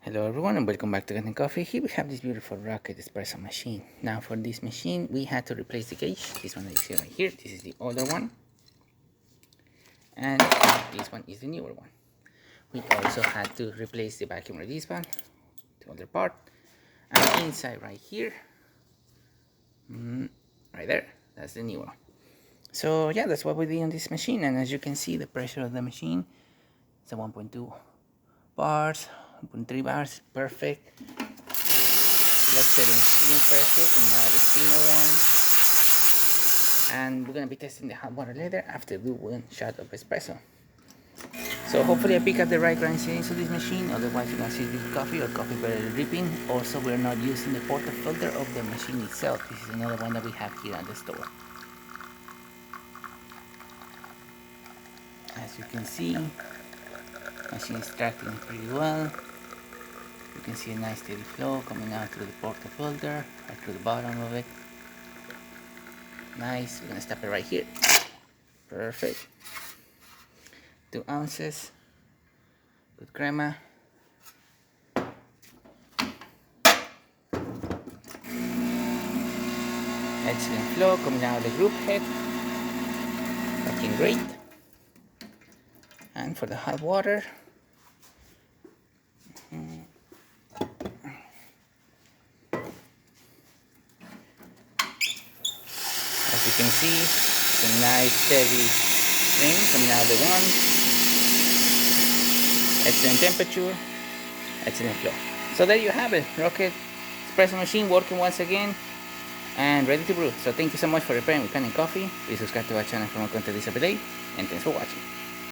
Hello everyone and welcome back to Kanen Coffee. Here we have this beautiful rocket espresso machine. Now for this machine we had to replace the gauge. This one that you see right here, this is the older one. And this one is the newer one. We also had to replace the vacuum release valve, the other part. And inside right here, right there, that's the newer one. So yeah, that's what we did on this machine. And as you can see, the pressure of the machine is a 1.2 bars, 1.3 bars, perfect. Let's set in steam pressure coming out of the steamer one. And we're gonna be testing the hot water later after we do one shot of espresso. So hopefully I pick up the right grind settings of this machine, otherwise you're gonna see this coffee or coffee better dripping. Also, we're not using the porta filter of the machine itself. This is another one that we have here at the store. As you can see, machine is tracking pretty well. You can see a nice steady flow coming out through the porta filter, right through the bottom of it. Nice. We're gonna stop it right here. Perfect. 2 ounces. Good crema. Excellent flow coming out of the group head. Looking great. And for the hot water, as you can see, it's a nice steady stream coming out of the one. Excellent temperature, excellent flow. So there you have it, rocket espresso machine working once again and ready to brew. So thank you so much for preparing with Kanen Coffee. Please subscribe to our channel for more content this every day, and thanks for watching.